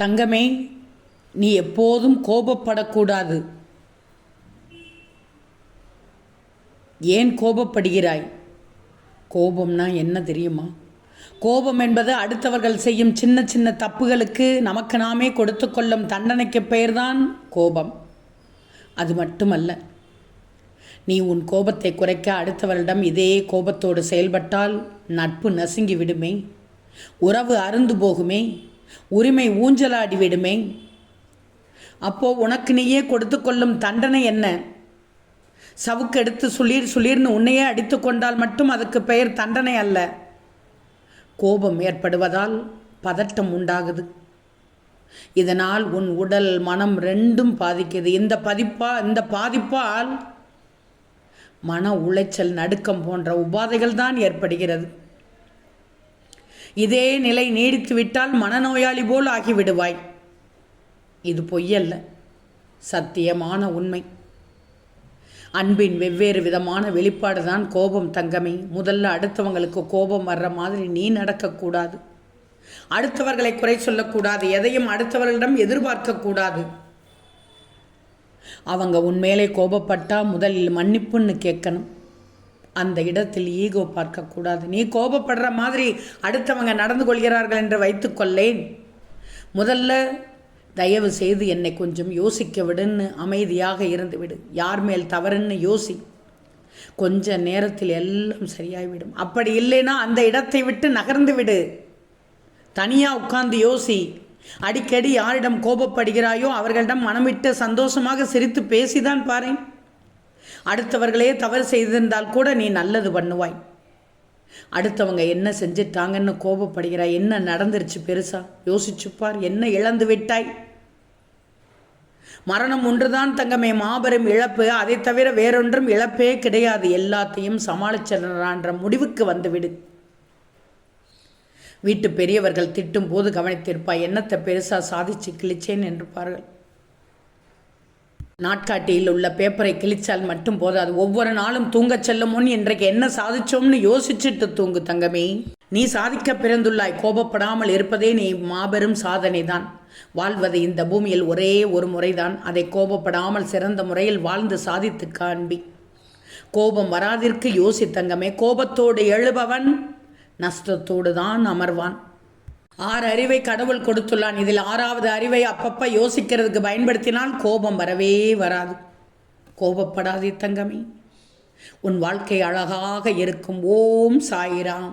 தங்கமே, நீ எப்போதும் கோபப்படக்கூடாது. ஏன் கோபப்படுகிறாய்? கோபம்னா என்ன தெரியுமா? கோபம் என்பது அடுத்தவர்கள் செய்யும் சின்ன சின்ன தப்புகளுக்கு நமக்கு நாமே கொடுத்து கொள்ளும் தண்டனைக்கு பெயர்தான் கோபம். அது மட்டுமல்ல, நீ உன் கோபத்தை குறைக்க அடுத்தவரிடம் இதே கோபத்தோடு செயல்பட்டால் நட்பு நசுங்கி விடுமே, உறவு அருந்து போகுமே, உரிமை ஊஞ்சலாடி விடுமே. அப்போ உனக்கு நீயே கொடுத்து கொள்ளும் தண்டனை என்ன? சவுக்கு எடுத்து சுளீர்னு உன்னையே அடித்து கொண்டால் மட்டும் அதுக்கு பெயர் தண்டனை அல்ல. கோபம் ஏற்படுவதால் பதட்டம் உண்டாகுது. இதனால் உன் உடல் மனம் ரெண்டும் பாதிக்குது. இந்த பாதிப்பால் மன உளைச்சல், நடுக்கம் போன்ற உபாதைகள் தான் ஏற்படுகிறது. இதே நிலை நீடித்து விட்டால் மனநோயாளி போல் ஆகிவிடுவாய். இது பொய்யல்ல, சத்தியமான உண்மை. அன்பின் வெவ்வேறு விதமான வெளிப்பாடு தான் கோபம் தங்கமே. முதல்ல அடுத்தவங்களுக்கு கோபம் வர்ற மாதிரி நீ நடக்கக்கூடாது. அடுத்தவர்களை குறை சொல்லக்கூடாது. எதையும் அடுத்தவர்களிடம் எதிர்பார்க்கக்கூடாது. அவங்க உன்மேலே கோபப்பட்டா முதலில் மன்னிப்புன்னு கேட்கணும். அந்த இடத்தில் ஈகோ பார்க்கக்கூடாது. நீ கோபப்படுற மாதிரி அடுத்தவங்க நடந்து கொள்கிறார்கள் என்று வைத்துக்கொள்ளேன். முதல்ல தயவு செய்து என்னை கொஞ்சம் யோசிக்க விடுன்னு அமைதியாக இருந்து விடு. யார் மேல் தவறுன்னு யோசி. கொஞ்ச நேரத்தில் எல்லாம் சரியாகிவிடும். அப்படி இல்லைன்னா அந்த இடத்தை விட்டு நகர்ந்து விடு. தனியாக உட்கார்ந்து யோசி. அடிக்கடி யாரிடம் கோபப்படுகிறாயோ அவர்களிடம் மனமிட்டு சந்தோஷமாக சிரித்து பேசிதான் பாரு. அடுத்தவர்களே தவறு செய்திருந்தால் கூட நீ நல்லது பண்ணுவாய். அடுத்தவங்க என்ன செஞ்சிட்டாங்கன்னு கோபப்படுகிறாய். என்ன நடந்துருச்சு பெருசா? யோசிச்சுப்பார். என்ன இழந்து விட்டாய்? மரணம் ஒன்றுதான் தங்கமே மாபெரும் இழப்பு. அதை தவிர வேறொன்றும் இழப்பே கிடையாது. எல்லாத்தையும் சமாளிச்சிடறான்ற முடிவுக்கு வந்துவிடு. வீட்டு பெரியவர்கள் திட்டும் போது கவனித்திருப்பாய். என்னத்தை பெருசா சாதிச்சு கிழிச்சேன் என்று பார்கள். நாட்காட்டியில் உள்ள பேப்பரை கிழிச்சால் மட்டும் போதாது. ஒவ்வொரு நாளும் தூங்கச் செல்லும் முன் இன்றைக்கு என்ன சாதிச்சோம்னு யோசிச்சுட்டு தூங்கு தங்கமே. நீ சாதிக்க பிறந்துள்ளாய். கோபப்படாமல் இருப்பதே நீ மாபெரும் சாதனை தான். வாழ்வது இந்த பூமியில் ஒரே ஒரு முறைதான். அதை கோபப்படாமல் சிறந்த முறையில் வாழ்ந்து சாதித்து காண்பி. கோபம் வராதிற்கு யோசி தங்கமே. கோபத்தோடு எழுபவன் நஷ்டத்தோடு தான் அமர்வான். 6 அறிவை கடவுள் கொடுத்துள்ளான். இதில் 6வது அறிவை அப்பப்ப யோசிக்கிறதுக்கு பயன்படுத்தினால் கோபம் வரவே வராது. கோபப்படாதே தங்கமே. உன் வாழ்க்கை அழகாக இருக்கும். ஓம் சாய்ராம்.